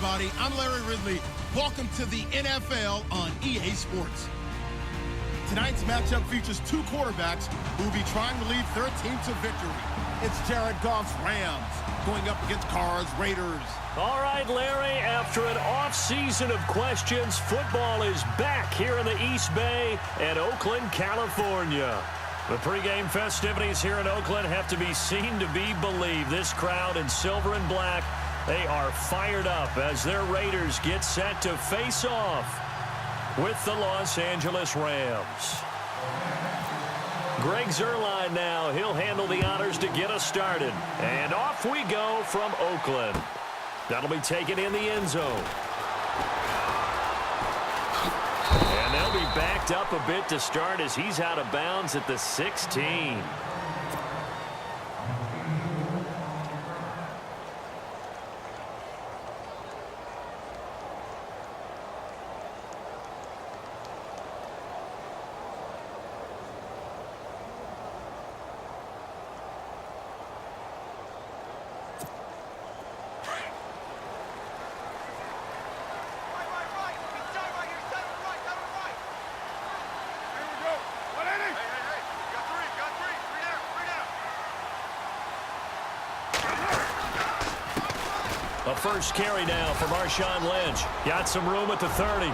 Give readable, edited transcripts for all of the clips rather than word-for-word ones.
everybody. I'm Larry Ridley. Welcome to the NFL on EA Sports. Tonight's matchup features two quarterbacks who will be trying to lead their team to victory. It's Jared Goff's Rams going up against Carr's Raiders. All right, Larry, after an off-season of questions, football is back here in the East Bay and Oakland, California. The pregame festivities here in Oakland have to be seen to be believed. This crowd in silver and black, they are fired up as their Raiders get set to face off with the Los Angeles Rams. Greg Zuerlein now. He'll handle the honors to get us started. And off we go from Oakland. That'll be taken in the end zone. And they'll be backed up a bit to start as he's out of bounds at the 16. A first carry now for Marshawn Lynch. Got some room at the 30.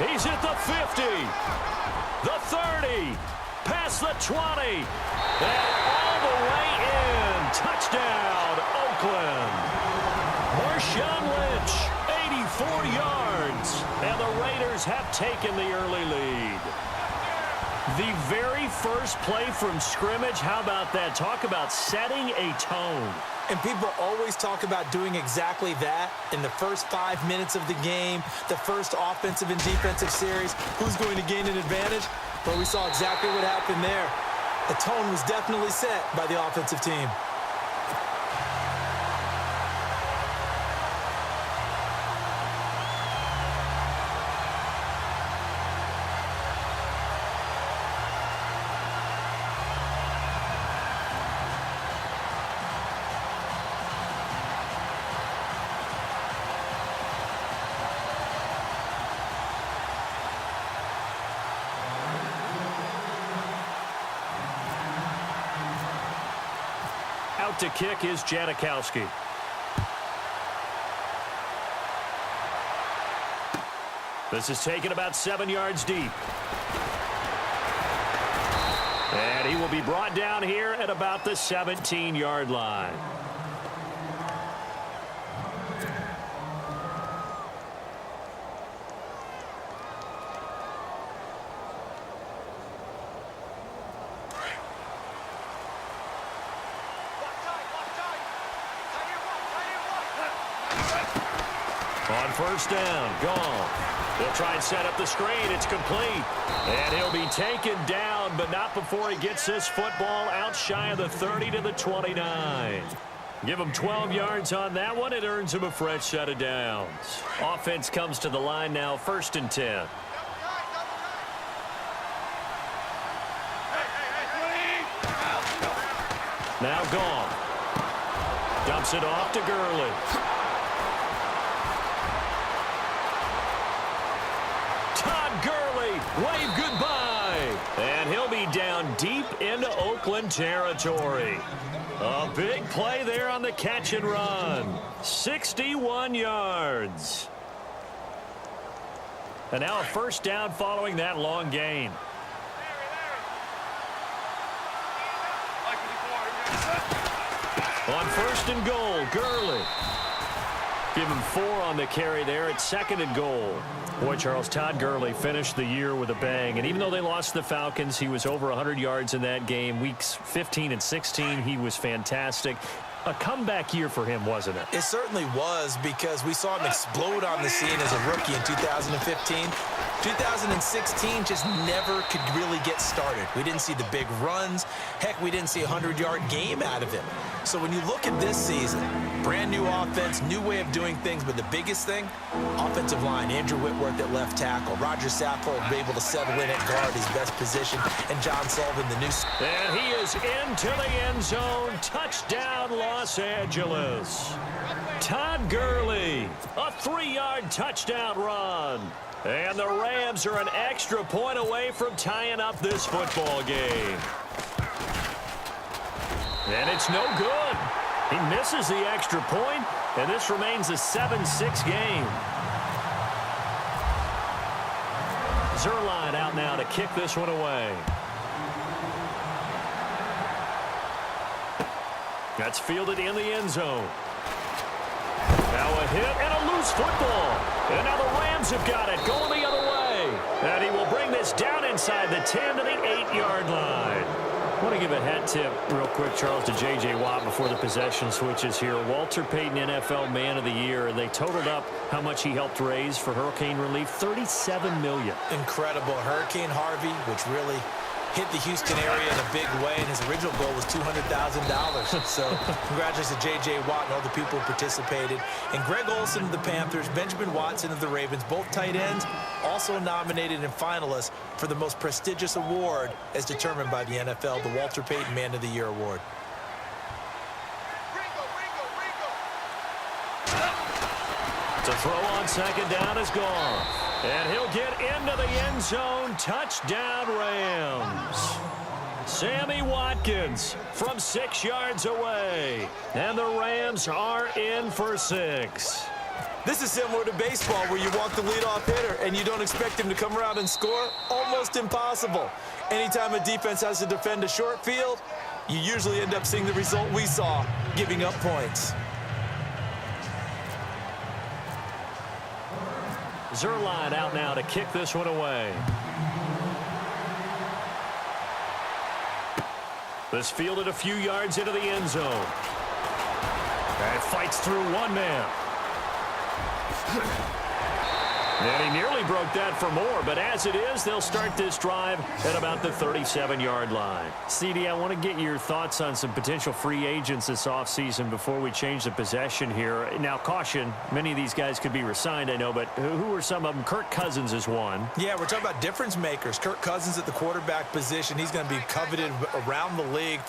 He's at the 50. The 30. Past the 20. And all the way in. Touchdown, Oakland. Marshawn Lynch, 84 yards. And the Raiders have taken the early lead. The very first play from scrimmage, how about that? Talk about setting a tone. And people always talk about doing exactly that in the first 5 minutes of the game, the first offensive and defensive series. Who's going to gain an advantage? Well, we saw exactly what happened there. The tone was definitely set by the offensive team. Out to kick is Janikowski. This is taken about 7 yards deep. And he will be brought down here at about the 17-yard line. On first down, gone. They'll try and set up the screen. It's complete. And he'll be taken down, but not before he gets this football out shy of the 30 to the 29. Give him 12 yards on that one. It earns him a fresh set of downs. Offense comes to the line now, 1st and 10. Now gone. Dumps it off to Gurley. Wave goodbye. And he'll be down deep into Oakland territory. A big play there on the catch and run. 61 yards. And now a first down following that long gain. On 1st and goal, Gurley. Give him 4 on the carry there at 2nd and goal. Boy, Charles, Todd Gurley finished the year with a bang. And even though they lost the Falcons, he was over 100 yards in that game. Weeks 15 and 16, he was fantastic. A comeback year for him, wasn't it? It certainly was, because we saw him explode on the scene as a rookie in 2015. 2016 just never could really get started. We didn't see the big runs. Heck, we didn't see a 100-yard game out of him. So when you look at this season, brand new offense, new way of doing things, but the biggest thing, offensive line, Andrew Whitworth at left tackle, Roger Saffold able to settle in at guard, his best position, and John Sullivan, the new... And he is into the end zone. Touchdown, Los Angeles. Todd Gurley, a 3-yard touchdown run. And the Rams are an extra point away from tying up this football game. And it's no good. He misses the extra point, and this remains a 7-6 game. Zerline out now to kick this one away. That's fielded in the end zone. Now a hit and a loose football. And now the Rams have got it going the other way. And he will bring this down inside the 10 to the 8-yard line. I want to give a hat tip real quick, Charles, to J.J. Watt before the possession switches here. Walter Payton, NFL Man of the Year. They totaled up how much he helped raise for hurricane relief, $37 million. Incredible. Hurricane Harvey, which really hit the Houston area in a big way, and his original goal was $200,000. So congratulations to J.J. Watt and all the people who participated. And Greg Olsen of the Panthers, Benjamin Watson of the Ravens, both tight ends, also nominated and finalists for the most prestigious award as determined by the NFL, the Walter Payton Man of the Year Award. To throw on second down is gone. And he'll get into the end zone. Touchdown, Rams. Sammy Watkins from 6 yards away. And the Rams are in for 6. This is similar to baseball where you walk the leadoff hitter and you don't expect him to come around and score. Almost impossible. Anytime a defense has to defend a short field, you usually end up seeing the result we saw, giving up points. Zerline out now to kick this one away. This fielded a few yards into the end zone. And fights through one man. And he nearly broke that for more, but as it is, they'll start this drive at about the 37-yard line. CD, I want to get your thoughts on some potential free agents this offseason before we change the possession here. Now, caution, many of these guys could be re-signed, I know, but who are some of them? Kirk Cousins is one. Yeah, we're talking about difference makers. Kirk Cousins at the quarterback position. He's going to be coveted around the league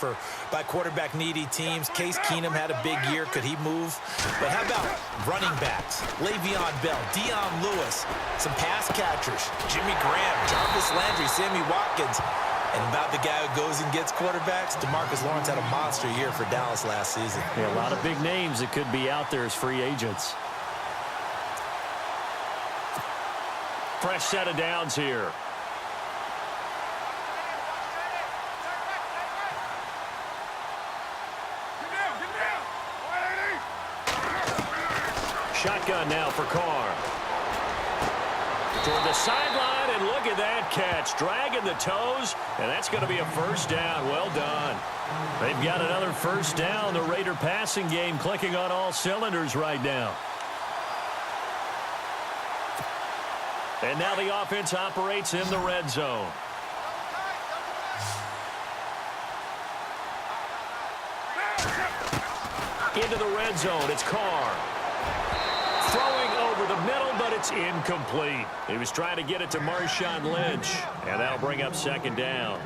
by quarterback-needy teams. Case Keenum had a big year. Could he move? But how about running backs? Le'Veon Bell, Dion Lewis, some pass catchers, Jimmy Graham, Jarvis Landry, Sammy Watkins, and about the guy who goes and gets quarterbacks, DeMarcus Lawrence had a monster year for Dallas last season. Yeah, a lot of big names that could be out there as free agents. Fresh set of downs here. Shotgun now for Carr. Toward the sideline, and look at that catch. Dragging the toes, and that's going to be a first down. Well done. They've got another first down. The Raider passing game clicking on all cylinders right now. And now the offense operates in the red zone. Into the red zone, it's Carr. Throwing over the middle, but it's incomplete. He was trying to get it to Marshawn Lynch, and that'll bring up second down.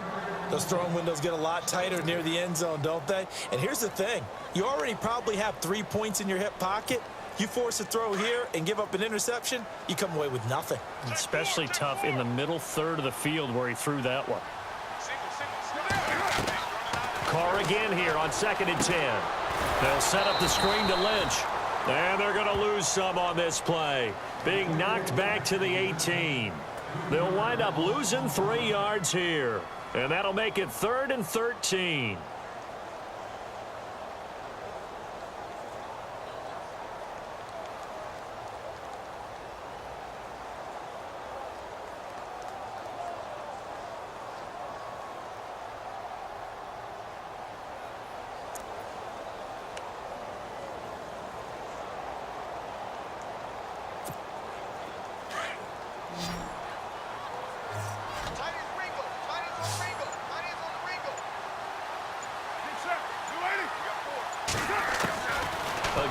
Those throwing windows get a lot tighter near the end zone, don't they? And here's the thing. You already probably have 3 points in your hip pocket. You force a throw here and give up an interception, you come away with nothing. Especially tough in the middle third of the field where he threw that one. Carr again here on 2nd and 10. They'll set up the screen to Lynch. And they're going to lose some on this play. Being knocked back to the 18. They'll wind up losing 3 yards here. And that'll make it 3rd and 13.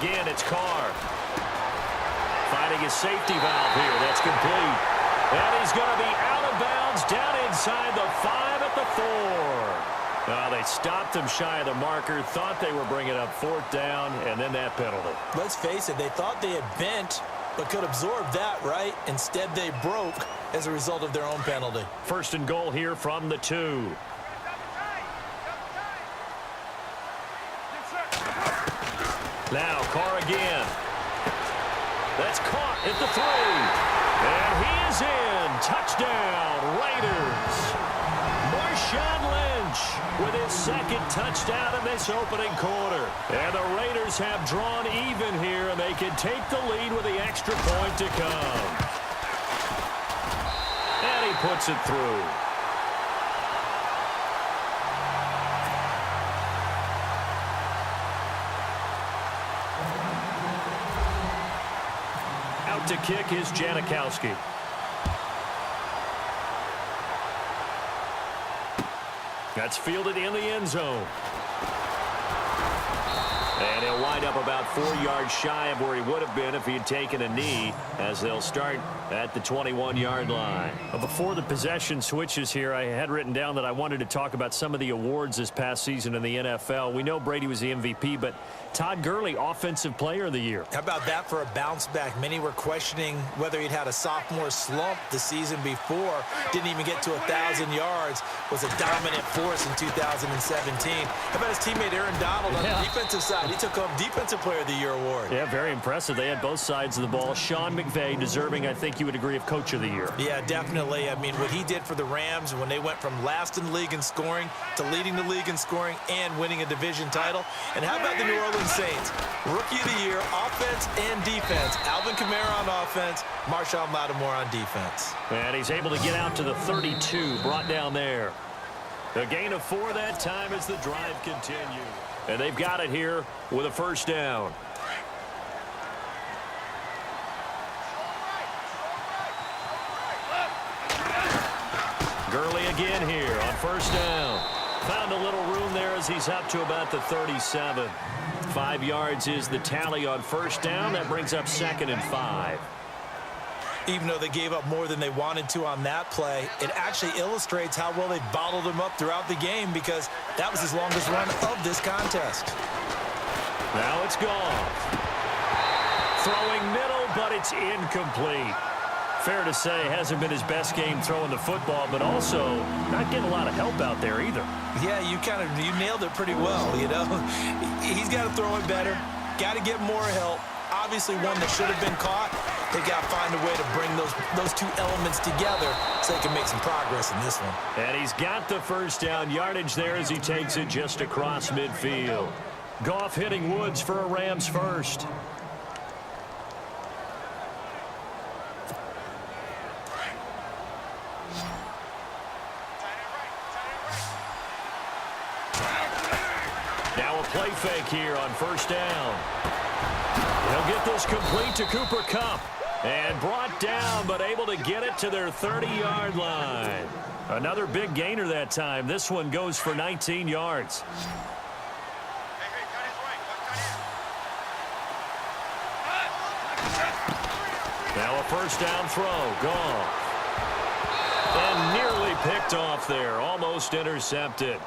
Again, it's Carr. Finding his safety valve here. That's complete. And he's going to be out of bounds down inside the 5 at the 4. They stopped him shy of the marker, thought they were bringing up 4th down, and then that penalty. Let's face it, they thought they had bent, but could absorb that, right? Instead, they broke as a result of their own penalty. 1st and goal here from the 2. Now, Carr again. That's caught at the 3. And he is in. Touchdown, Raiders. Marshawn Lynch with his 2nd touchdown in this opening quarter. And the Raiders have drawn even here, and they can take the lead with the extra point to come. And he puts it through. Out to kick is Janikowski. That's fielded in the end zone. And he'll wind up about 4 yards shy of where he would have been if he had taken a knee, as they'll start at the 21-yard line. Before the possession switches here, I had written down that I wanted to talk about some of the awards this past season in the NFL. We know Brady was the MVP, but Todd Gurley, Offensive Player of the Year. How about that for a bounce back? Many were questioning whether he'd had a sophomore slump the season before. Didn't even get to 1,000 yards. Was a dominant force in 2017. How about his teammate Aaron Donald on the defensive side? He took home Defensive Player of the Year award. Yeah, very impressive. They had both sides of the ball. Sean McVay deserving, I think you would agree, of Coach of the Year. Yeah, definitely. I mean, what he did for the Rams when they went from last in the league in scoring to leading the league in scoring and winning a division title. And how about the New Orleans Saints? Rookie of the Year, offense and defense. Alvin Kamara on offense, Marshon Lattimore on defense. And he's able to get out to the 32, brought down there. A gain of 4 that time as the drive continues. And they've got it here with a 1st down. Gurley again here on 1st down. Found a little room there as he's up to about the 37. 5 yards is the tally on 1st down. That brings up 2nd and 5. Even though they gave up more than they wanted to on that play, it actually illustrates how well they bottled him up throughout the game, because that was his longest run of this contest. Now it's Goff. Throwing middle, but it's incomplete. Fair to say, hasn't been his best game throwing the football, but also not getting a lot of help out there either. Yeah, you nailed it pretty well, you know. He's got to throw it better, got to get more help. Obviously one that should have been caught. They've got to find a way to bring those two elements together so they can make some progress in this one. And he's got the 1st down yardage there as he takes it just across midfield. Goff hitting Woods for a Rams 1st. Now a play fake here on 1st down. They'll get this complete to Cooper Kupp. And brought down, but able to get it to their 30-yard line. Another big gainer that time. This one goes for 19 yards. Now a 1st down throw. Goff. And nearly picked off there. Almost intercepted.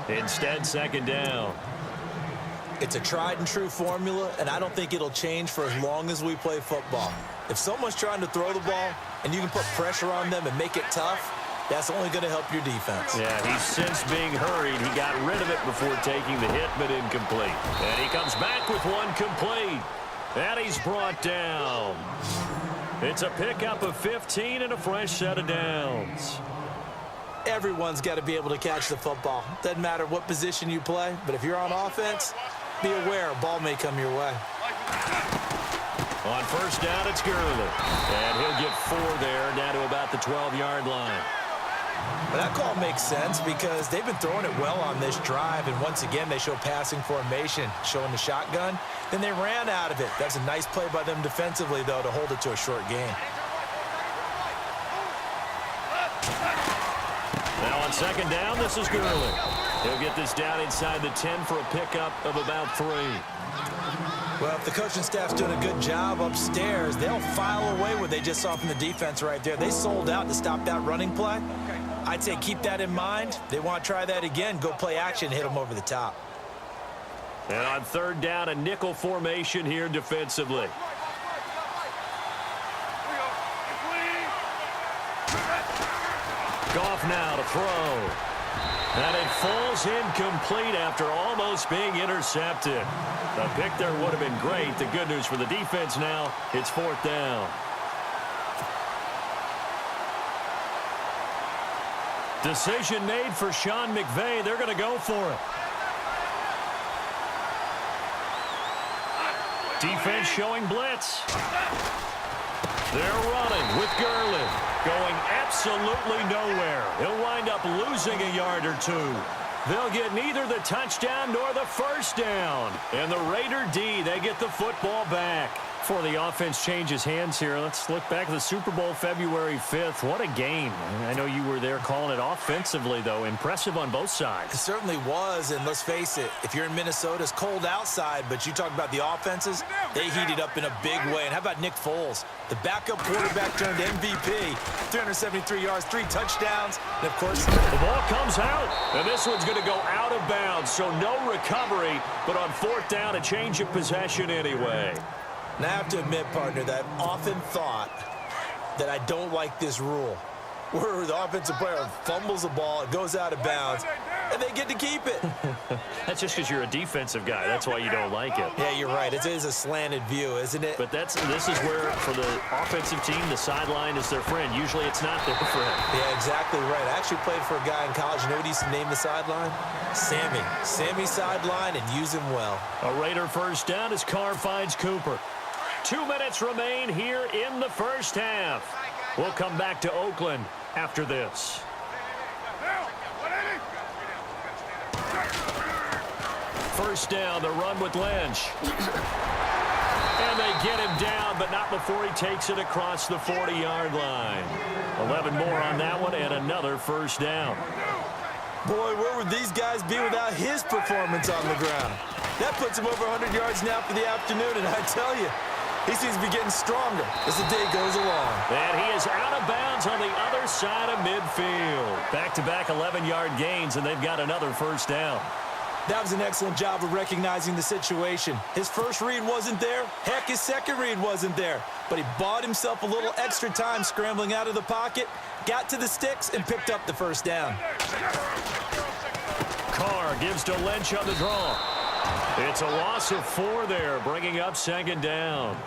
Instead, 2nd down. It's a tried-and-true formula, and I don't think it'll change for as long as we play football. If someone's trying to throw the ball and you can put pressure on them and make it tough, that's only going to help your defense. Yeah, he's since being hurried. He got rid of it before taking the hit, but incomplete. And he comes back with one complete. And he's brought down. It's a pickup of 15 and a fresh set of downs. Everyone's got to be able to catch the football. Doesn't matter what position you play, but if you're on offense, be aware a ball may come your way. On 1st down, it's Gurley. And he'll get 4 there, down to about the 12-yard line. Well, that call makes sense because they've been throwing it well on this drive, and once again they show passing formation, showing the shotgun. Then they ran out of it. That's a nice play by them defensively, though, to hold it to a short game. Now on 2nd down, this is Gurley. He'll get this down inside the 10 for a pickup of about 3. Well, if the coaching staff's doing a good job upstairs, they'll file away what they just saw from the defense right there. They sold out to stop that running play. I'd say keep that in mind. They want to try that again. Go play action, hit them over the top. And on third down, a nickel formation here defensively. Goff now to throw. And it falls incomplete after almost being intercepted. The pick there would have been great. The good news for the defense now, it's fourth down. Decision made for Sean McVay. They're going to go for it. Defense showing blitz. They're running with Gurley. Going absolutely nowhere. He'll wind up losing a yard or two. They'll get neither the touchdown nor the first down. And the Raider D, they get the football back. Before the offense changes hands here, let's look back at the Super Bowl February 5th. What a game. I know you were there calling it offensively, though. Impressive on both sides. It certainly was, and let's face it, if you're in Minnesota, it's cold outside, but you talk about the offenses, they heated up in a big way. And how about Nick Foles? The backup quarterback turned MVP, 373 yards, 3 touchdowns, and of course, the ball comes out, and this one's going to go out of bounds, so no recovery, but on fourth down, a change of possession anyway. And I have to admit, partner, that I've often thought that I don't like this rule, where the offensive player fumbles the ball, it goes out of bounds, and they get to keep it. That's just because you're a defensive guy. That's why you don't like it. Yeah, you're right. It is a slanted view, isn't it? But this is where, for the offensive team, the sideline is their friend. Usually it's not their friend. Yeah, exactly right. I actually played for a guy in college. You know what he used to name the sideline? Sammy. Sammy sideline, and use him well. A Raider first down as Carr finds Cooper. 2 minutes remain here in the first half. We'll come back to Oakland after this. First down, the run with Lynch. And they get him down, but not before he takes it across the 40-yard line. 11 more on that one, and another first down. Boy, where would these guys be without his performance on the ground? That puts him over 100 yards now for the afternoon, and I tell you, he seems to be getting stronger as the day goes along. And he is out of bounds on the other side of midfield. Back-to-back 11-yard gains, and they've got another first down. That was an excellent job of recognizing the situation. His first read wasn't there. Heck, his second read wasn't there. But he bought himself a little extra time scrambling out of the pocket, got to the sticks, and picked up the first down. Carr gives to Lynch on the draw. It's a loss of 4 there, bringing up second down.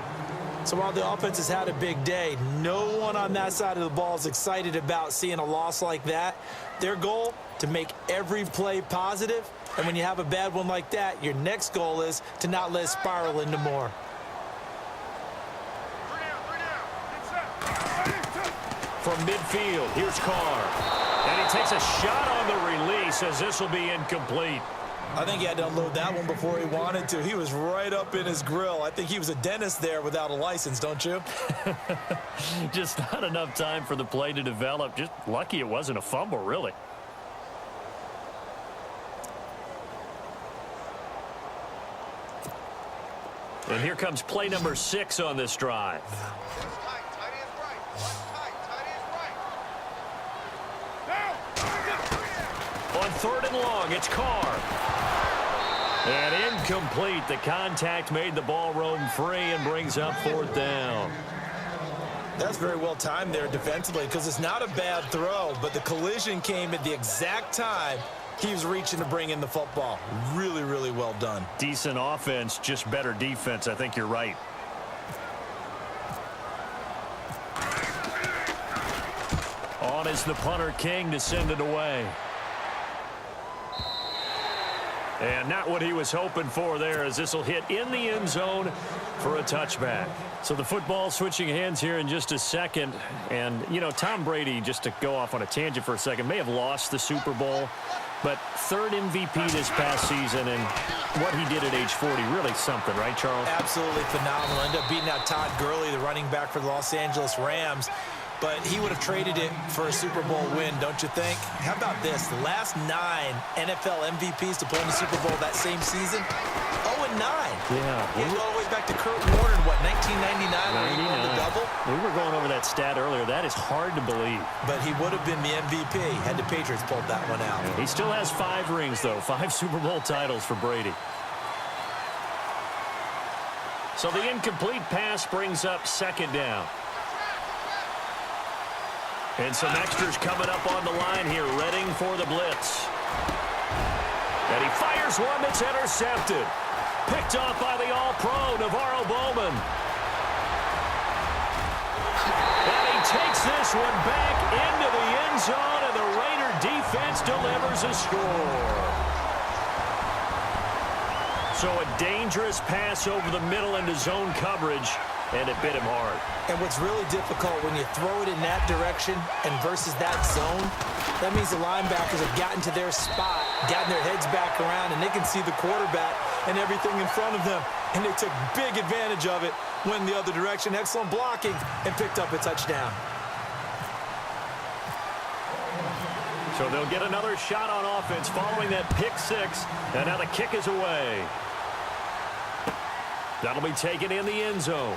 So while the offense has had a big day, no one on that side of the ball is excited about seeing a loss like that. Their goal, to make every play positive. And when you have a bad one like that, your next goal is to not let it spiral into more. From midfield, here's Carr. And he takes a shot on the release as this will be incomplete. I think he had to unload that one before he wanted to. He was right up in his grill. I think he was a dentist there without a license, don't you? Just not enough time for the play to develop. Just lucky it wasn't a fumble, really. And here comes play number 6 on this drive. On third and long, it's Carr. And incomplete. The contact made the ball roam free and brings up fourth down. That's very well timed there defensively because it's not a bad throw, but the collision came at the exact time he was reaching to bring in the football. Really, really well done. Decent offense, just better defense. I think you're right. On is the punter King to send it away. And not what he was hoping for there, as this will hit in the end zone for a touchback. So the football switching hands here in just a second. And, you know, Tom Brady, just to go off on a tangent for a second, may have lost the Super Bowl, but third MVP this past season, and what he did at age 40, really something, right, Charles? Absolutely phenomenal. Ended up beating out Todd Gurley, the running back for the Los Angeles Rams. But he would have traded it for a Super Bowl win, don't you think? How about this? The last 9 NFL MVPs to play in the Super Bowl that same season, 0-9. Yeah. He goes all the way back to Kurt Warner in, what, 1999 when he won the double? We were going over that stat earlier. That is hard to believe. But he would have been the MVP had the Patriots pulled that one out. He still has 5 rings, though. 5 Super Bowl titles for Brady. So the incomplete pass brings up 2nd down. And some extras coming up on the line here, readying for the blitz. And he fires one that's intercepted. Picked off by the All-Pro, Navarro Bowman. And he takes this one back into the end zone, and the Raider defense delivers a score. So a dangerous pass over the middle into zone coverage, and it bit him hard. And what's really difficult when you throw it in that direction and versus that zone, that means the linebackers have gotten to their spot, gotten their heads back around, and they can see the quarterback and everything in front of them. And they took big advantage of it, went the other direction, excellent blocking, and picked up a touchdown. So they'll get another shot on offense following that pick 6, and now the kick is away. That'll be taken in the end zone.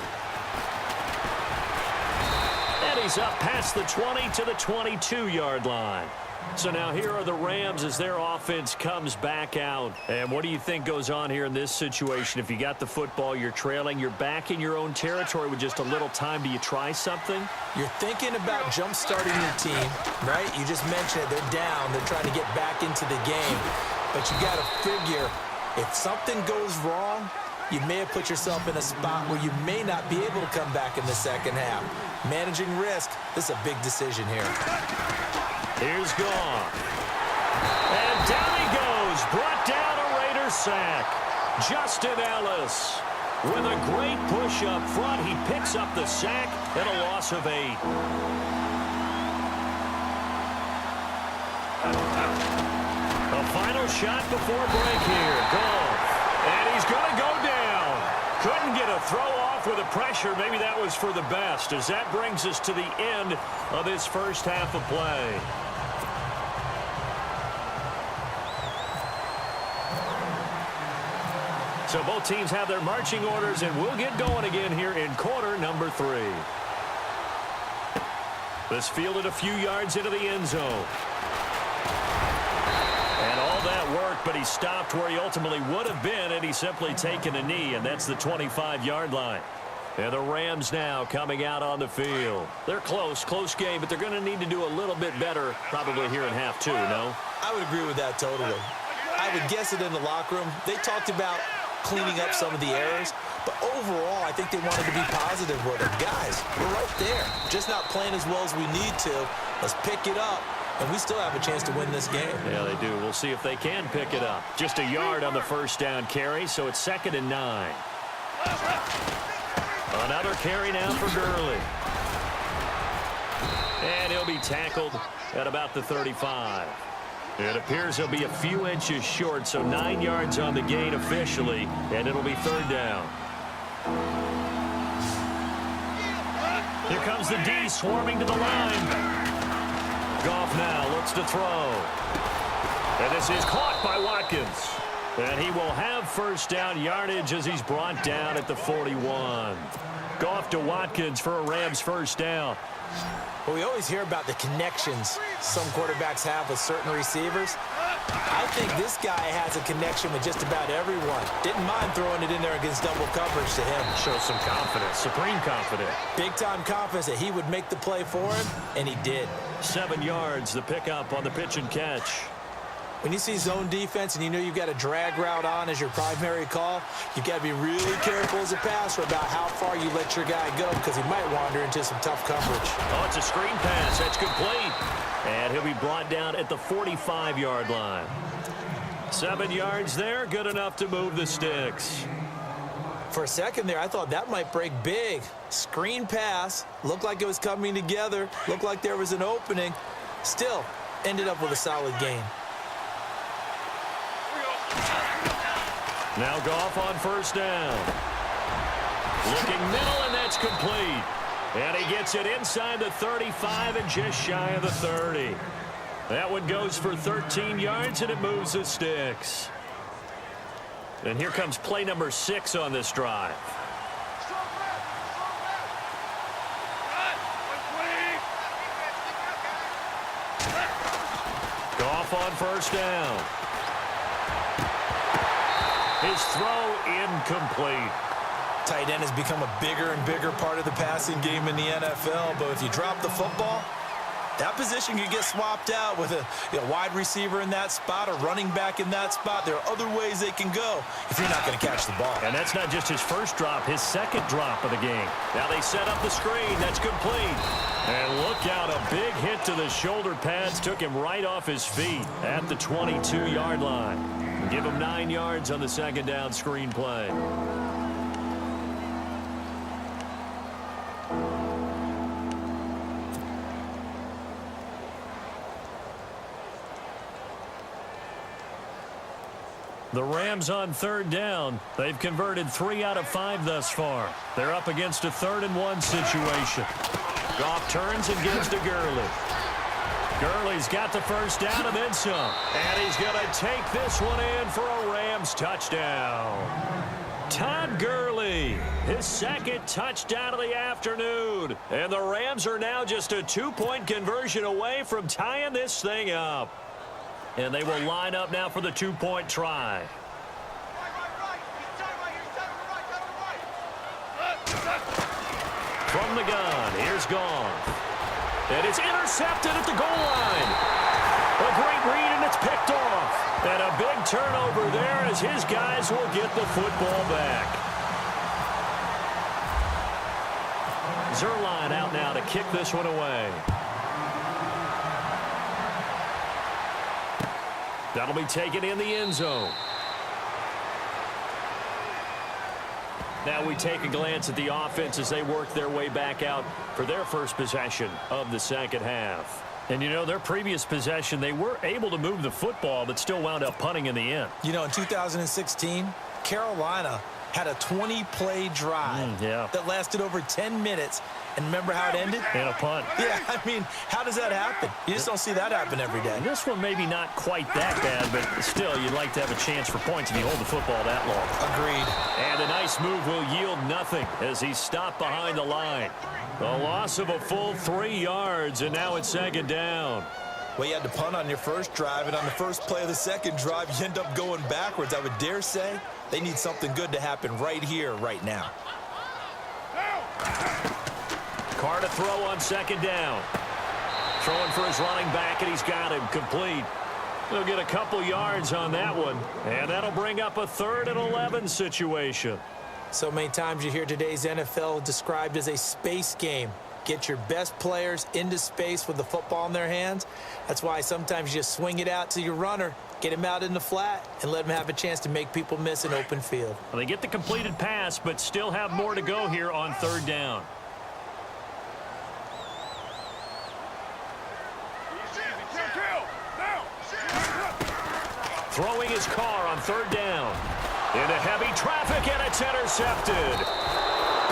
And he's up past the 20 to the 22-yard line. So now here are the Rams as their offense comes back out. And what do you think goes on here in this situation? If you got the football, you're trailing, you're back in your own territory with just a little time. Do you try something? You're thinking about jump-starting your team, right? You just mentioned it. They're down. They're trying to get back into the game. But you got to figure if something goes wrong, you may have put yourself in a spot where you may not be able to come back in the second half. Managing risk, this is a big decision here. Here's Goff. And down he goes. Brought down a Raider sack. Justin Ellis with a great push up front. He picks up the sack and a loss of 8. A final shot before break here. Goff. And he's going to go down. Couldn't get a throw off with the pressure. Maybe that was for the best, as that brings us to the end of this first half of play. So both teams have their marching orders, and we'll get going again here in quarter number 3. This fielded a few yards into the end zone. And all that work, but he stopped where he ultimately would have been, and he's simply taken a knee, and that's the 25-yard line. And the Rams now coming out on the field. They're close game, but they're going to need to do a little bit better probably here in half 2, no? I would agree with that totally. I would guess it in the locker room. They talked about cleaning up some of the errors, but overall, I think they wanted to be positive with it. Guys, we're right there. Just not playing as well as we need to. Let's pick it up, and we still have a chance to win this game. Yeah, they do. We'll see if they can pick it up. Just a yard on the first down carry, so it's 2nd and 9. Another carry now for Gurley. And he'll be tackled at about the 35. It appears he'll be a few inches short, so 9 yards on the gain officially, and it'll be 3rd down. Here comes the D swarming to the line. Goff now looks to throw. And this is caught by Watkins. And he will have first down yardage as he's brought down at the 41. Goff to Watkins for a Rams first down. Well, we always hear about the connections some quarterbacks have with certain receivers. I think this guy has a connection with just about everyone. Didn't mind throwing it in there against double coverage to him. Shows some confidence, supreme confidence. Big-time confidence that he would make the play for him, and he did. 7 yards, the pickup on the pitch and catch. When you see zone defense and you know you've got a drag route on as your primary call, you've got to be really careful as a passer about how far you let your guy go, because he might wander into some tough coverage. Oh, it's a screen pass. That's complete. And he'll be brought down at the 45-yard line. 7 yards there, good enough to move the sticks. For a second there, I thought that might break big. Screen pass, looked like it was coming together, looked like there was an opening. Still, ended up with a solid gain. Now Goff on first down. Looking middle, and that's complete. And he gets it inside the 35 and just shy of the 30. That one goes for 13 yards, and it moves the sticks. And here comes play number 6 on this drive. Goff on first down. His throw incomplete. Tight end has become a bigger and bigger part of the passing game in the NFL, but if you drop the football, that position could get swapped out with a wide receiver in that spot, a running back in that spot. There are other ways they can go if you're not going to catch the ball. And that's not just his first drop, his second drop of the game. Now they set up the screen. That's complete. And look out, a big hit to the shoulder pads took him right off his feet at the 22-yard line. Give him 9 yards on the second down screen play. The Rams on third down. They've converted 3 out of 5 thus far. They're up against a 3rd and 1 situation. Goff turns and gives to Gurley. Gurley's got the first down and then some. And he's going to take this one in for a Rams touchdown. Todd Gurley, his second touchdown of the afternoon. And the Rams are now just a 2-point conversion away from tying this thing up. And they will line up now for the 2-point try. From the gun, here's Goff. And it's intercepted at the goal line. A great read, and it's picked off. And a big turnover there as his guys will get the football back. Zerline out now to kick this one away. That'll be taken in the end zone. Now we take a glance at the offense as they work their way back out for their first possession of the second half. And, you know, their previous possession, they were able to move the football but still wound up punting in the end. You know, in 2016, Carolina had a 20-play drive that lasted over 10 minutes. And remember how it ended? In a punt. Yeah, I mean, how does that happen? You just don't see that happen every day. This one maybe not quite that bad, but still, you'd like to have a chance for points if you hold the football that long. Agreed. And a nice move will yield nothing as he's stopped behind the line. A loss of a full 3 yards, and now it's second down. Well, you had to punt on your first drive, and on the first play of the second drive, you end up going backwards. I would dare say they need something good to happen right here, right now. Carr to throw on second down. Throwing for his running back, and he's got him complete. They'll get a couple yards on that one, and that'll bring up a 3rd and 11 situation. So many times you hear today's NFL described as a space game. Get your best players into space with the football in their hands. That's why sometimes you just swing it out to your runner, get him out in the flat, and let him have a chance to make people miss an open field. Well, they get the completed pass, but still have more to go here on third down. Throwing his Carr on third down. Into heavy traffic, and it's intercepted.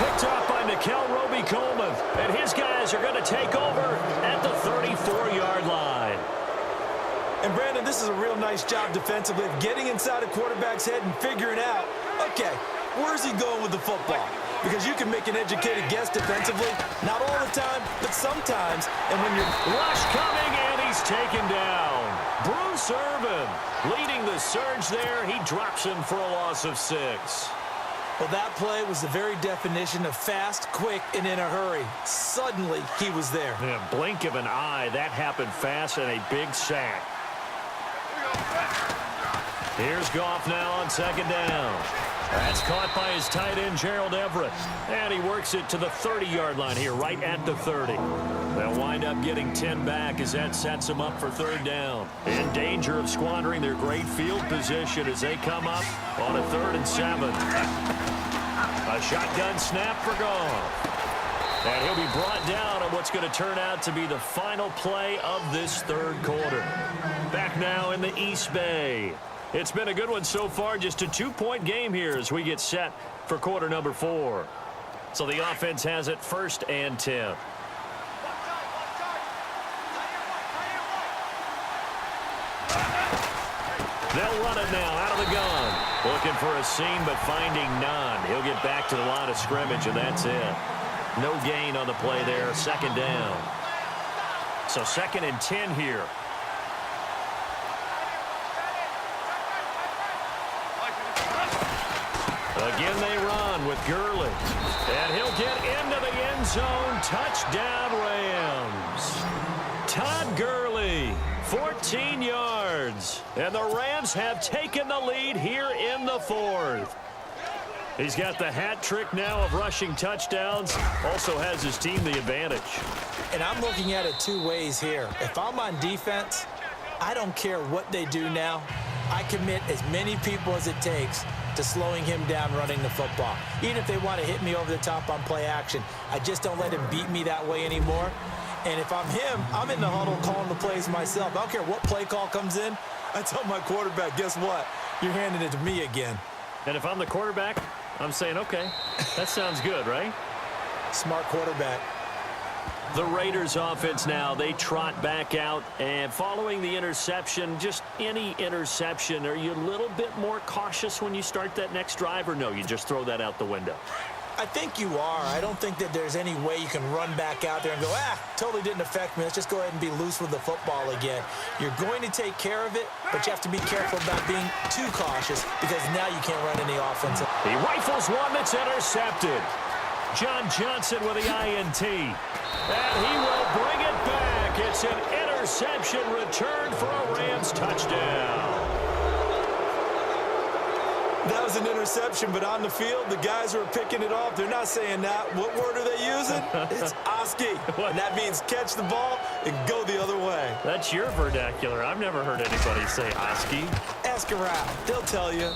Picked up by Nickel Roby-Coleman, and his guys are going to take over at the 34-yard line. And, Brandon, this is a real nice job defensively of getting inside a quarterback's head and figuring out, okay, where's he going with the football? Because you can make an educated guess defensively, not all the time, but sometimes. And when you're... Rush coming, and he's taken down. Bruce Irvin leading the surge there. He drops him for a loss of 6. Well, that play was the very definition of fast, quick, and in a hurry. Suddenly, he was there. Yeah, blink of an eye. That happened fast, and a big sack. Here's Goff now on second down. That's caught by his tight end, Gerald Everett. And he works it to the 30-yard line here, right at the 30. They'll wind up getting 10 back as that sets them up for third down. In danger of squandering their great field position as they come up on a 3rd and 7. A shotgun snap for Goff. And he'll be brought down on what's going to turn out to be the final play of this third quarter. Back now in the East Bay. It's been a good one so far, just a 2-point game here as we get set for quarter number 4. So the offense has it 1st and 10. They'll run it now out of the gun. Looking for a seam, but finding none. He'll get back to the line of scrimmage, and that's it. No gain on the play there, second down. So 2nd and 10 here. Again they run with Gurley. And he'll get into the end zone. Touchdown, Rams. Todd Gurley, 14 yards. And the Rams have taken the lead here in the fourth. He's got the hat trick now of rushing touchdowns. Also has his team the advantage. And I'm looking at it two ways here. If I'm on defense, I don't care what they do now. I commit as many people as it takes to slowing him down running the football. Even if they want to hit me over the top on play action, I just don't let him beat me that way anymore. And if I'm him, I'm in the huddle calling the plays myself. I don't care what play call comes in. I tell my quarterback, guess what? You're handing it to me again. And if I'm the quarterback, I'm saying, okay, that sounds good, right? Smart quarterback. The Raiders offense now, they trot back out, and following the interception, just any interception, are you a little bit more cautious when you start that next drive, or no, you just throw that out the window? I think you are. I don't think that there's any way you can run back out there and go, totally didn't affect me. Let's just go ahead and be loose with the football again. You're going to take care of it, but you have to be careful about being too cautious because now you can't run any offense. He rifles one that's intercepted. John Johnson with the INT. And he will bring it back. It's an interception return for a Rams touchdown. That was an interception, but on the field, the guys who are picking it off, they're not saying that. What word are they using? It's Oski. And that means catch the ball and go the other way. That's your vernacular. I've never heard anybody say Oski. Ask around. They'll tell you.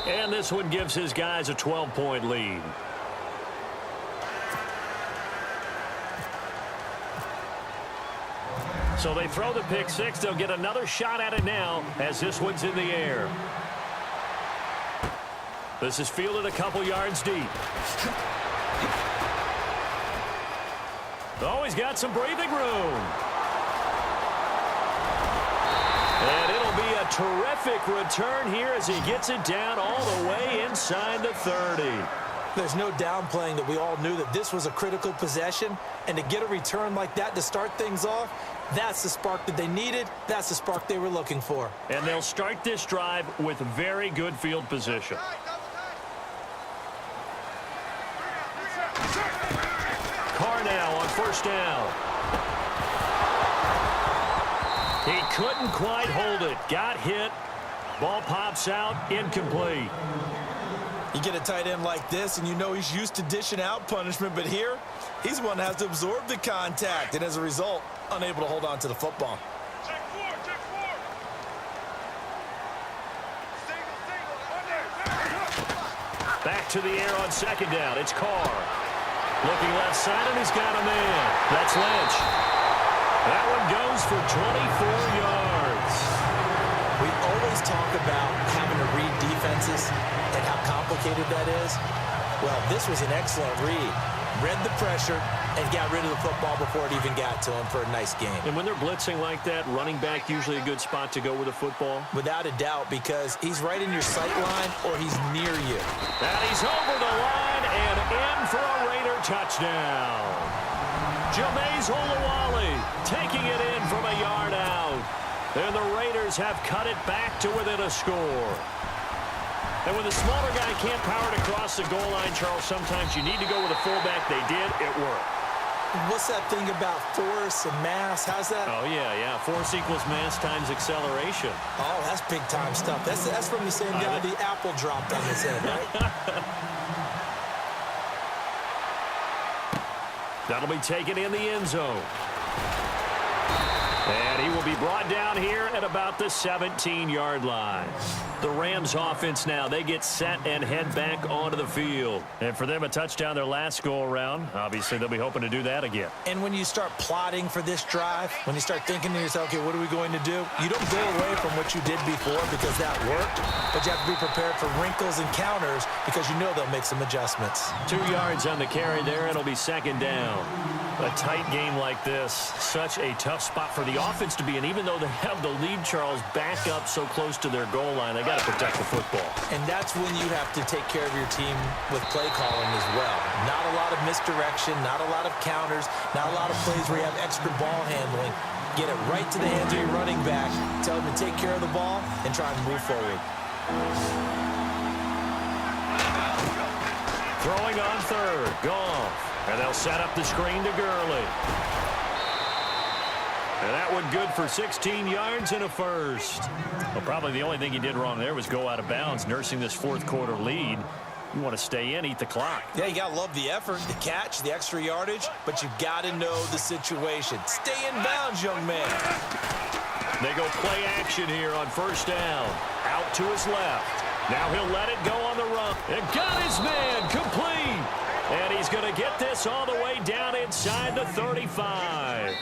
And this one gives his guys a 12-point lead. So they throw the pick six. They'll get another shot at it now as this one's in the air. This is fielded a couple yards deep. Oh, he's got some breathing room. And it'll be a terrific return here as he gets it down all the way inside the 30. There's no downplaying that we all knew that this was a critical possession, and to get a return like that to start things off, that's the spark that they needed. That's the spark they were looking for. And they'll start this drive with very good field position. Carr now on first down. He couldn't quite hold it. Got hit. Ball pops out. Incomplete. You get a tight end like this, and you know he's used to dishing out punishment, but here, he's the one that has to absorb the contact, and as a result, unable to hold on to the football. Back to the air on second down. It's Carr. Looking left side, and he's got a man. That's Lynch. That one goes for 24 yards. We always talk about having to read defenses and how complicated that is. Well, this was an excellent read. Read the pressure and got rid of the football before it even got to him for a nice game. And when they're blitzing like that, running back usually a good spot to go with the football? Without a doubt, because he's right in your sight line or he's near you. And he's over the line and in for a Raider touchdown. Jameis Olawale taking it in from a yard out. And the Raiders have cut it back to within a score. And when the smaller guy can't power it across the goal line, Charles, sometimes you need to go with a fullback. They did. It worked. What's that thing about force and mass? How's that? Oh, yeah. Force equals mass times acceleration. Oh, that's big-time stuff. That's from the same guy the apple dropped on his head, right? That'll be taken in the end zone. And he will be brought down here at about the 17-yard line. The Rams offense now, they get set and head back onto the field. And for them, a touchdown their last go-around. Obviously, they'll be hoping to do that again. And when you start plotting for this drive, when you start thinking to yourself, okay, what are we going to do? You don't go away from what you did before because that worked, but you have to be prepared for wrinkles and counters because you know they'll make some adjustments. 2 yards on the carry there. It'll be second down. A tight game like this, such a tough spot for the offense to be in. Even though they have the lead, Charles, back up so close to their goal line, they got to protect the football. And that's when you have to take care of your team with play calling as well. Not a lot of misdirection, not a lot of counters, not a lot of plays where you have extra ball handling. Get it right to the hands of your running back, tell him to take care of the ball, and try and move forward. Throwing on third. Goff. And they'll set up the screen to Gurley. And that one good for 16 yards and a first. Well, probably the only thing he did wrong there was go out of bounds, nursing this fourth quarter lead. You want to stay in, eat the clock. Yeah, you got to love the effort, the catch, the extra yardage, but you got to know the situation. Stay in bounds, young man. They go play action here on first down. Out to his left. Now he'll let it go on the run. And got his man complete. And he's going to get this all the way down inside the 35.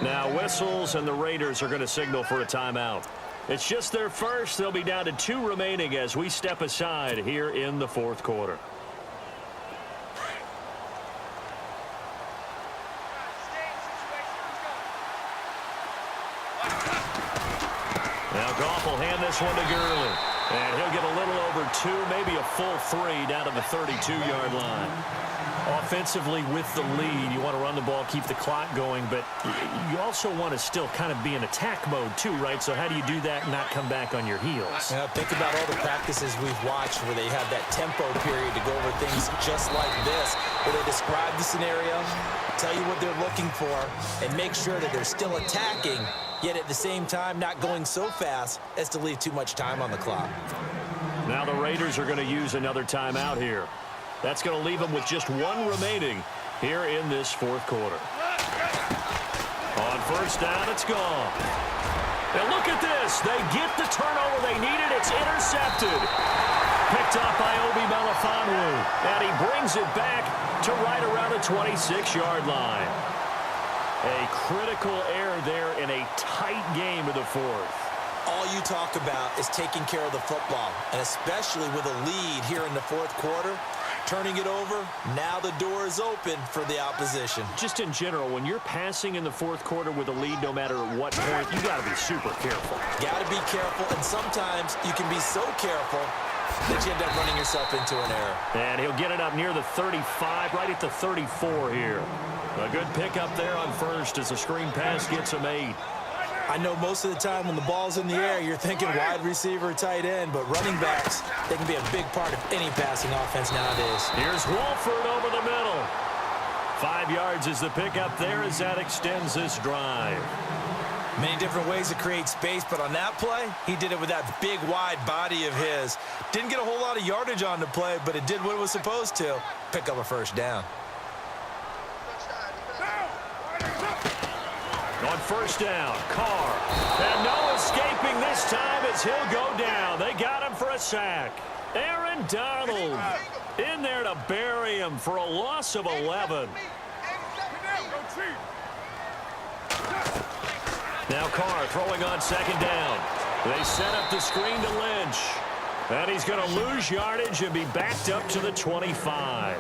Now whistles, and the Raiders are going to signal for a timeout. It's just their first. They'll be down to 2 remaining as we step aside here in the fourth quarter. Now Goff will hand this one to Gurley. And he'll get a little over 2, maybe a full 3 down to the 32-yard line. Offensively with the lead, you want to run the ball, keep the clock going, but you also want to still kind of be in attack mode too, right? So how do you do that and not come back on your heels? Yeah, think about all the practices we've watched where they have that tempo period to go over things just like this, where they describe the scenario, tell you what they're looking for, and make sure that they're still attacking, yet at the same time not going so fast as to leave too much time on the clock. Now the Raiders are going to use another timeout here. That's going to leave them with just 1 remaining here in this fourth quarter. On first down, it's gone. And look at this. They get the turnover they needed. It's intercepted. Picked up by Obi Melifonwu. And he brings it back to right around the 26-yard line. A critical error there in a tight game of the fourth. All you talk about is taking care of the football, and especially with a lead here in the fourth quarter, turning it over, now the door is open for the opposition. Just in general, when you're passing in the fourth quarter with a lead, no matter at what point, you got to be super careful. Got to be careful, and sometimes you can be so careful that you end up running yourself into an error. And he'll get it up near the 35, right at the 34 here. A good pickup there on first as the screen pass gets him 8. I know most of the time when the ball's in the air, you're thinking wide receiver, tight end, but running backs, they can be a big part of any passing offense nowadays. Here's Wolford over the middle. 5 yards is the pickup there as that extends this drive. Many different ways to create space, but on that play, he did it with that big, wide body of his. Didn't get a whole lot of yardage on the play, but it did what it was supposed to. Pick up a first down. On first down, Carr. And no escaping this time as he'll go down. They got him for a sack. Aaron Donald in there to bury him for a loss of 11. Now Carr throwing on second down. They set up the screen to Lynch. And he's going to lose yardage and be backed up to the 25.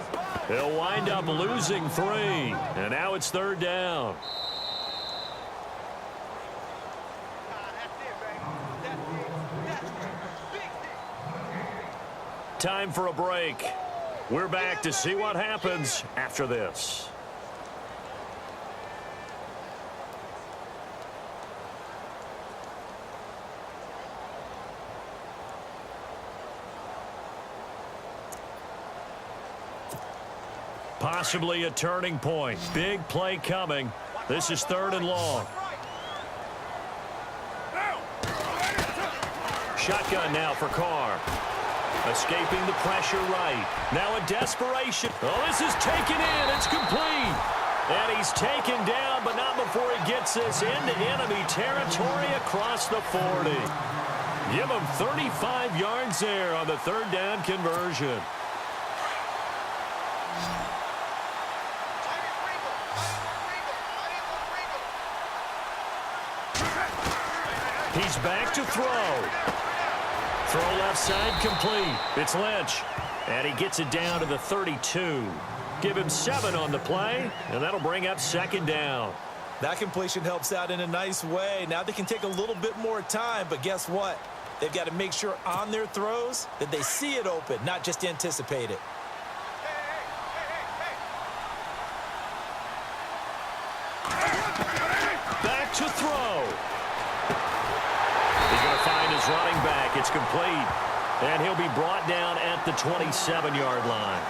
He'll wind up losing 3. And now it's third down. Time for a break. We're back to see what happens after this. Possibly a turning point. Big play coming. This is 3rd and long. Shotgun now for Carr. Escaping the pressure right. Now a desperation. Oh, this is taken in. It's complete. And he's taken down, but not before he gets this into enemy territory across the 40. Give him 35 yards there on the 3rd down conversion. He's back to throw. Throw left side complete. It's Lynch. And he gets it down to the 32. Give him 7 on the play, and that'll bring up 2nd down. That completion helps out in a nice way. Now they can take a little bit more time, but guess what? They've got to make sure on their throws that they see it open, not just anticipate it. Back to throw. He's going to find his running back. It's complete. And he'll be brought down at the 27-yard line.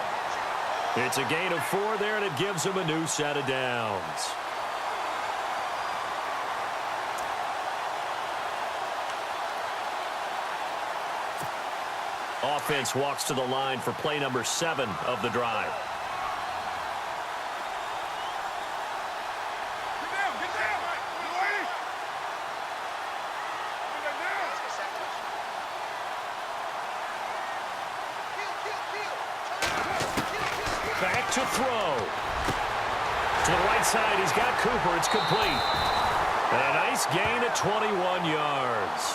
It's a gain of 4 there, and it gives them a new set of downs. Offense walks to the line for play number 7 of the drive. Back to throw. To the right side, he's got Cooper. It's complete. And a nice gain of 21 yards.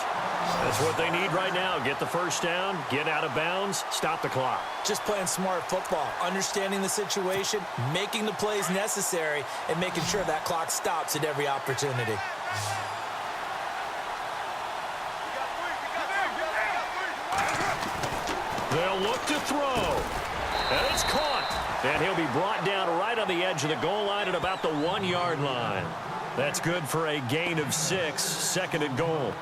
That's what they need right now. Get the first down, get out of bounds, stop the clock. Just playing smart football, understanding the situation, making the plays necessary, and making sure that clock stops at every opportunity. They'll look to throw. And it's caught. And he'll be brought down right on the edge of the goal line at about the 1-yard line. That's good for a gain of 6, second and goal.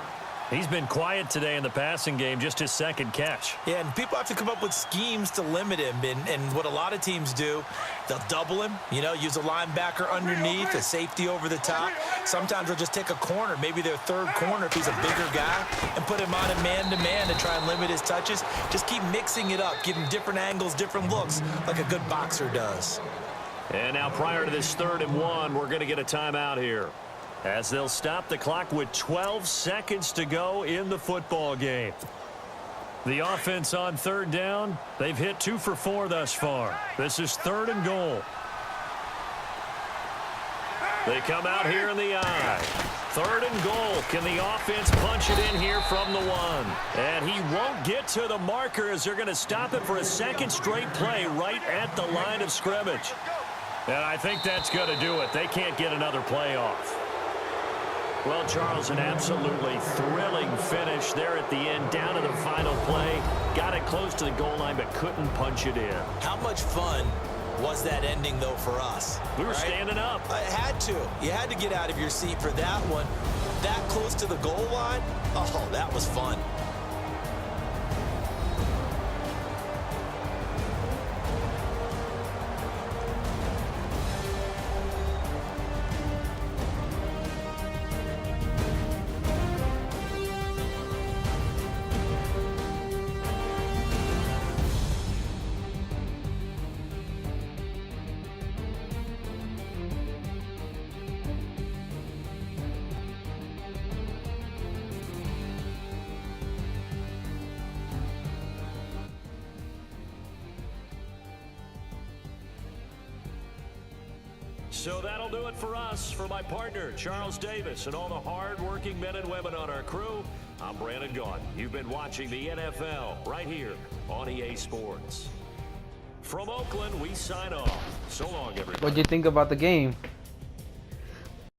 He's been quiet today in the passing game, just his second catch. Yeah, and people have to come up with schemes to limit him. And what a lot of teams do, they'll double him, use a linebacker underneath, a safety over the top. Sometimes they'll just take a corner, maybe their third corner if he's a bigger guy, and put him on a man-to-man to try and limit his touches. Just keep mixing it up, give him different angles, different looks, like a good boxer does. And now prior to this 3rd and 1, we're going to get a timeout here, as they'll stop the clock with 12 seconds to go in the football game. The offense on 3rd down, they've hit 2 for 4 thus far. This is 3rd and goal. They come out here in the eye. 3rd and goal. Can the offense punch it in here from the 1? And he won't get to the marker as they're going to stop it for a second straight play right at the line of scrimmage. And I think that's going to do it. They can't get another play off. Well, Charles, an absolutely thrilling finish there at the end, down to the final play. Got it close to the goal line, but couldn't punch it in. How much fun was that ending, though, for us? We were standing up. I had to. You had to get out of your seat for that one. That close to the goal line? Oh, that was fun. So that'll do it for us. For my partner, Charles Davis, and all the hard-working men and women on our crew, I'm Brandon Gaudin. You've been watching the NFL right here on EA Sports. From Oakland, we sign off. So long, everybody. What'd you think about the game?